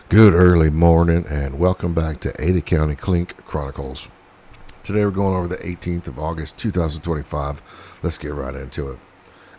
Good early morning and welcome back to Ada County Clink Chronicles. Today we're going over the 18th of August 2025. Let's get right into it.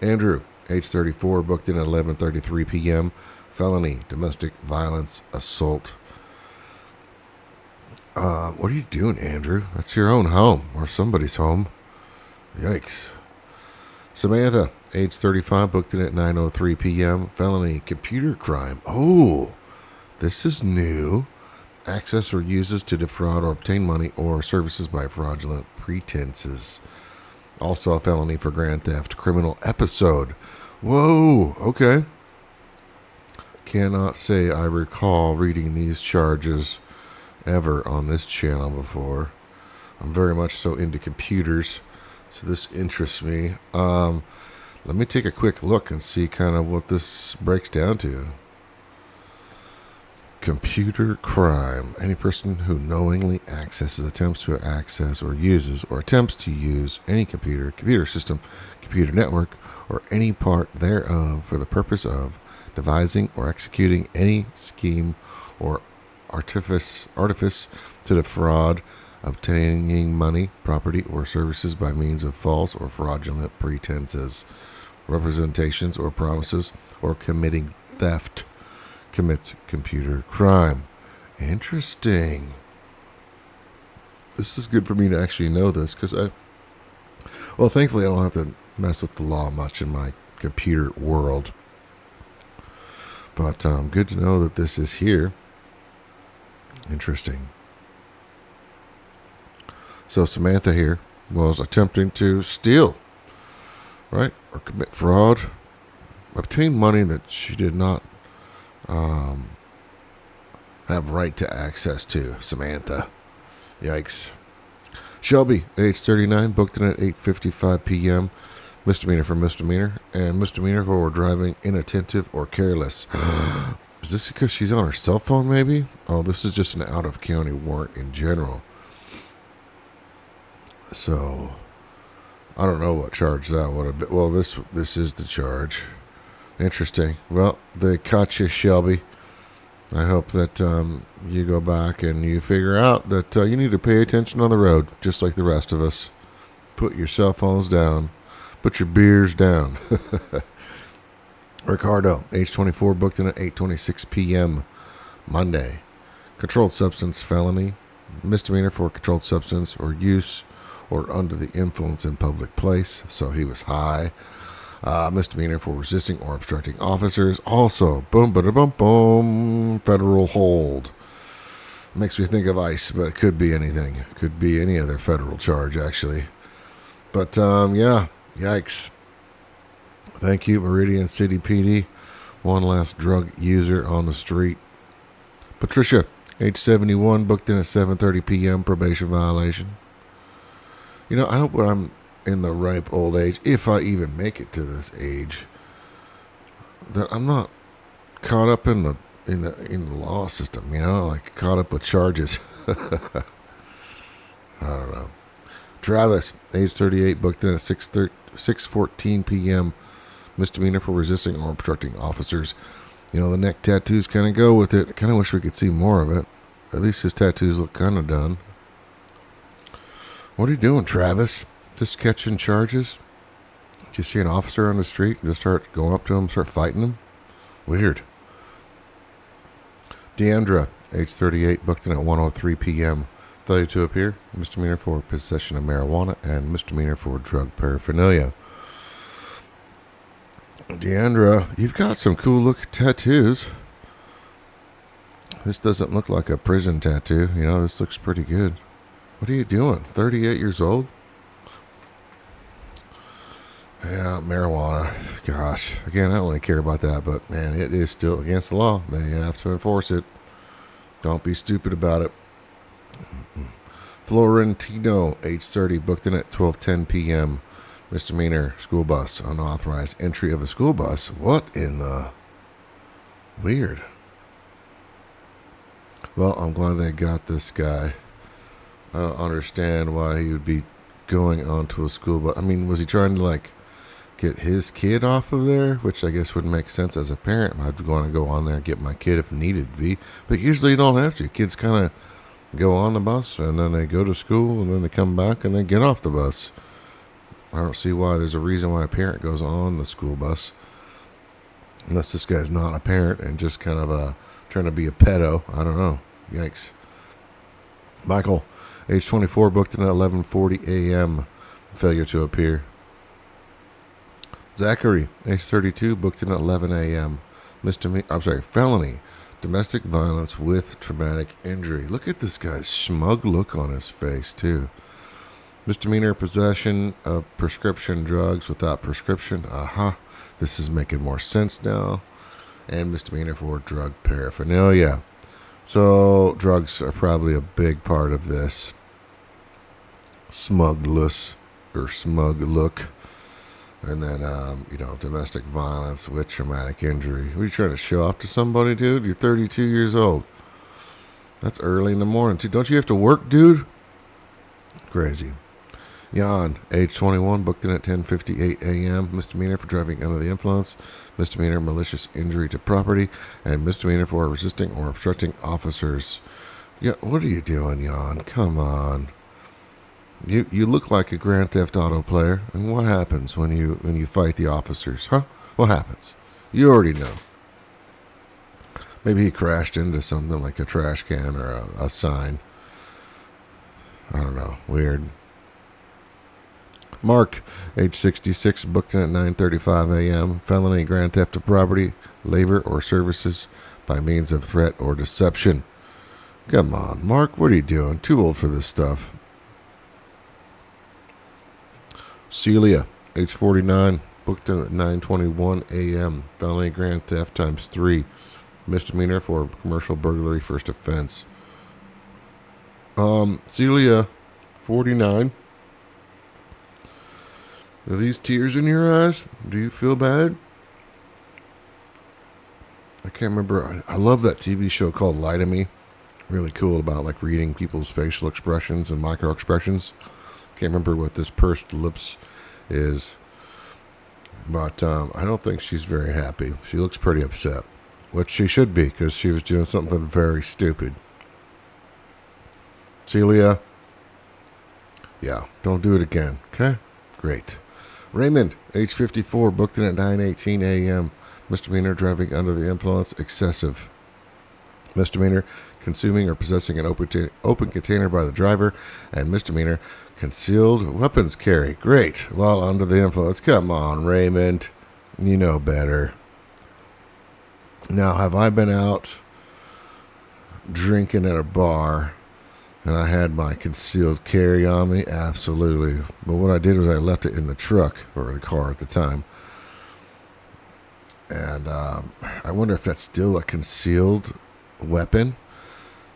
Andrew, age 34, booked in at 11:33 p.m. Felony, domestic violence, assault. What are you doing, Andrew? That's your own home or somebody's home. Yikes. Samantha, age 35, booked in at 9:03 p.m. Felony, computer crime. Oh, this is new. Access or uses to defraud or obtain money or services by fraudulent pretenses. Also a felony for grand theft. Criminal episode. Whoa, okay. Cannot say I recall reading these charges ever on this channel before. I'm very much so into computers, so this interests me. Let me take a quick look and see kind of what this breaks down to. Computer crime. Any person who knowingly accesses, attempts to access, or uses, or attempts to use any computer system, computer network, or any part thereof for the purpose of devising or executing any scheme or artifice to defraud, obtaining money, property, or services by means of false or fraudulent pretenses, representations, or promises, or committing theft, commits computer crime. Interesting. This is good for me to actually know this because thankfully I don't have to mess with the law much in my computer world. But good to know that this is here. Interesting. So Samantha here was attempting to steal, right, or commit fraud, obtain money that she did not have right to access to. Samantha. Yikes. Shelby, age 39, booked in at 8:55 p.m. Misdemeanor for misdemeanor, and misdemeanor for driving inattentive or careless. Is this because she's on her cell phone, maybe? Oh, this is just an out-of-county warrant in general. So, I don't know what charge that would have been. Well, this is the charge. Interesting. Well, they caught you, Shelby. I hope that you go back and you figure out that you need to pay attention on the road, just like the rest of us. Put your cell phones down. Put your beers down. Ricardo, age 24, booked in at 8:26 p.m. Monday. Controlled substance felony. Misdemeanor for controlled substance or use or under the influence in public place. So he was high. Misdemeanor for resisting or obstructing officers. Also, boom, federal hold. Makes me think of ICE, but it could be anything. It could be any other federal charge, actually. But, yeah, yikes. Thank you, Meridian City PD. One last drug user on the street. Patricia, age 71, booked in at 7:30 p.m., probation violation. You know, I hope when I'm in the ripe old age, if I even make it to this age, that I'm not caught up in the law system, you know, like caught up with charges. I don't know. Travis, age 38, booked in at 6:14 p.m. Misdemeanor for resisting or obstructing officers. You know, the neck tattoos kind of go with it. I kind of wish we could see more of it. At least his tattoos look kind of done. What are you doing, Travis? Just catching charges? Did you see an officer on the street and just start going up to him, start fighting him? Weird. Deandra, age 38, booked in at 1:03 p.m. Failure to appear, misdemeanor for possession of marijuana, and misdemeanor for drug paraphernalia. Deandra, you've got some cool looking tattoos. This doesn't look like a prison tattoo. You know, this looks pretty good. What are you doing? 38 years old? Yeah, marijuana. Gosh. Again, I don't really care about that, but man, it is still against the law. They have to enforce it. Don't be stupid about it. Florentino, age 30, booked in at 12:10 p.m. Misdemeanor, school bus, unauthorized entry of a school bus. What in the... Weird. Well, I'm glad they got this guy. I don't understand why he would be going onto a school bus. I mean, was he trying to, like, get his kid off of there, which I guess would make sense as a parent. I'd want to go on there and get my kid if needed be. But usually you don't have to. Kids kind of go on the bus and then they go to school and then they come back and then get off the bus. I don't see why there's a reason why a parent goes on the school bus. Unless this guy's not a parent and just kind of trying to be a pedo. I don't know. Yikes. Michael, age 24, booked in at 11:40 a.m. Failure to appear. Zachary, age 32, booked in at 11 a.m. Felony. Domestic violence with traumatic injury. Look at this guy's smug look on his face, too. Misdemeanor possession of prescription drugs without prescription. This is making more sense now. And misdemeanor for drug paraphernalia. So, drugs are probably a big part of this. Smug look. And then, domestic violence with traumatic injury. What are you trying to show off to somebody, dude? You're 32 years old. That's early in the morning, too. Don't you have to work, dude? Crazy. Jan, age 21, booked in at 10:58 a.m. Misdemeanor for driving under the influence. Misdemeanor malicious injury to property. And misdemeanor for resisting or obstructing officers. Yeah, what are you doing, Jan? Come on. You look like a Grand Theft Auto player. And what happens when you fight the officers? Huh? What happens? You already know. Maybe he crashed into something like a trash can or a sign. I don't know. Weird. Mark, age 66, booked in at 9:35 a.m. Felony grand theft of property, labor, or services by means of threat or deception. Come on, Mark. What are you doing? Too old for this stuff. Celia, age 49, booked in at 9:21 a.m. Felony grand theft times 3. Misdemeanor for commercial burglary, first offense. Celia, 49. Are these tears in your eyes? Do you feel bad? I can't remember. I love that TV show called Lie to Me. Really cool about like reading people's facial expressions and micro expressions. Can't remember what this pursed lips is. But I don't think she's very happy. She looks pretty upset. Which she should be, because she was doing something very stupid. Celia. Yeah, don't do it again. Okay? Great. Raymond, age 54, booked in at 9:18 a.m. Misdemeanor, driving under the influence, excessive. Misdemeanor, consuming or possessing an open container by the driver. And misdemeanor, concealed weapons carry. Great. While under the influence. Come on, Raymond. You know better. Now, have I been out drinking at a bar and I had my concealed carry on me? Absolutely. But what I did was I left it in the truck, or the car at the time. And I wonder if that's still a concealed weapon.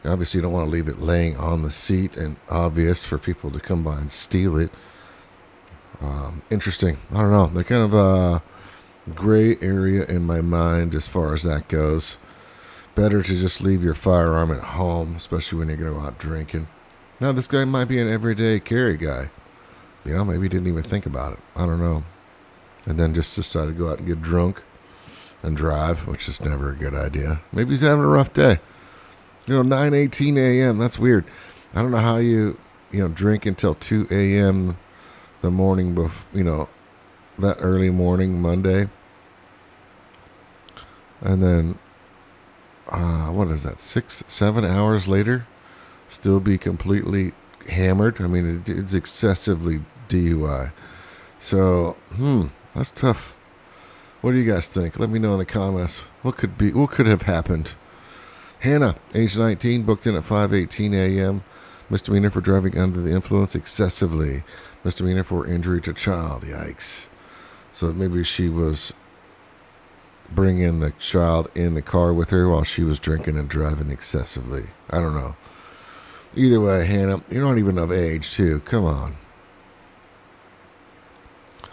Obviously, you don't want to leave it laying on the seat and obvious for people to come by and steal it. Interesting. I don't know. They're kind of a gray area in my mind as far as that goes. Better to just leave your firearm at home, especially when you go out drinking. Now, this guy might be an everyday carry guy. Maybe he didn't even think about it. I don't know. And then just decided to go out and get drunk and drive, which is never a good idea. Maybe he's having a rough day. 9:18 a.m. That's weird. I don't know how you drink until 2 a.m. the morning before, that early morning, Monday. And then, what is that, 6-7 hours later, still be completely hammered? I mean, it's excessively DUI. So, that's tough. What do you guys think? Let me know in the comments. What could have happened? Hannah, age 19, booked in at 5:18 a.m. Misdemeanor for driving under the influence excessively. Misdemeanor for injury to child. Yikes. So maybe she was bringing the child in the car with her while she was drinking and driving excessively. I don't know. Either way, Hannah, you're not even of age, too. Come on.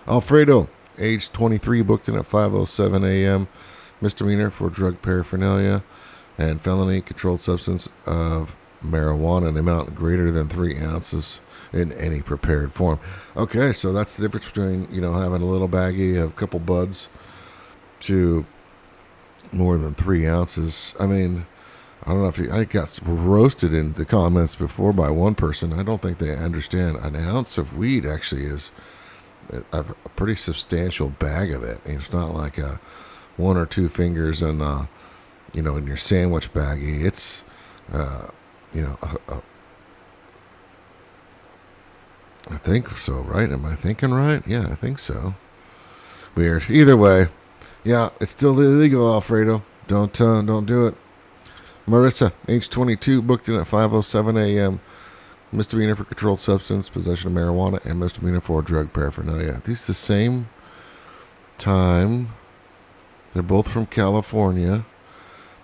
Alfredo, age 23, booked in at 5:07 a.m. Misdemeanor for drug paraphernalia and felony controlled substance of marijuana in the amount greater than 3 ounces in any prepared form. Okay, so that's the difference between, having a little baggie of a couple buds to more than 3 ounces. I mean, I don't know if I got roasted in the comments before by one person. I don't think they understand. An ounce of weed actually is a pretty substantial bag of it. It's not like a 1 or 2 fingers in your sandwich baggie. It's, I think so, right? Am I thinking right? Yeah, I think so. Weird. Either way, yeah, it's still illegal, Alfredo. Don't do it. Marissa, age 22, booked in at 5:07 a.m. Misdemeanor for controlled substance, possession of marijuana, and misdemeanor for drug paraphernalia. These the same time. They're both from California.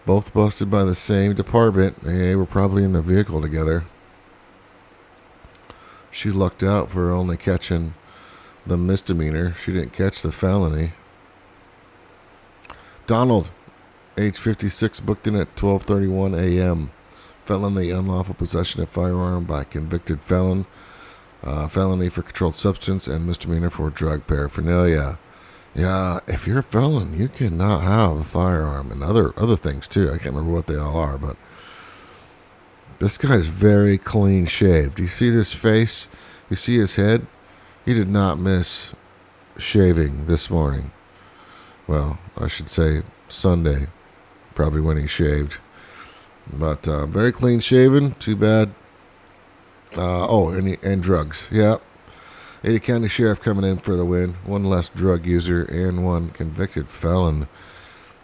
Both busted by the same department. They were probably in the vehicle together. She lucked out for only catching the misdemeanor. She didn't catch the felony. Donald, age 56, booked in at 12:31 a.m. Felony, unlawful possession of firearm by convicted felon. Felony for controlled substance and misdemeanor for drug paraphernalia. Yeah, if you're a felon, you cannot have a firearm and other things too. I can't remember what they all are, but this guy's very clean shaved. You see this face? You see his head? He did not miss shaving this morning. Well, I should say Sunday, probably when he shaved. But very clean shaven. Too bad. And drugs. Yeah. Ada County Sheriff coming in for the win. One less drug user and one convicted felon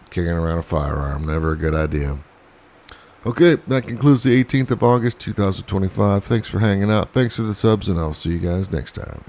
carrying around a firearm. Never a good idea. Okay, that concludes the 18th of August, 2025. Thanks for hanging out. Thanks for the subs, and I'll see you guys next time.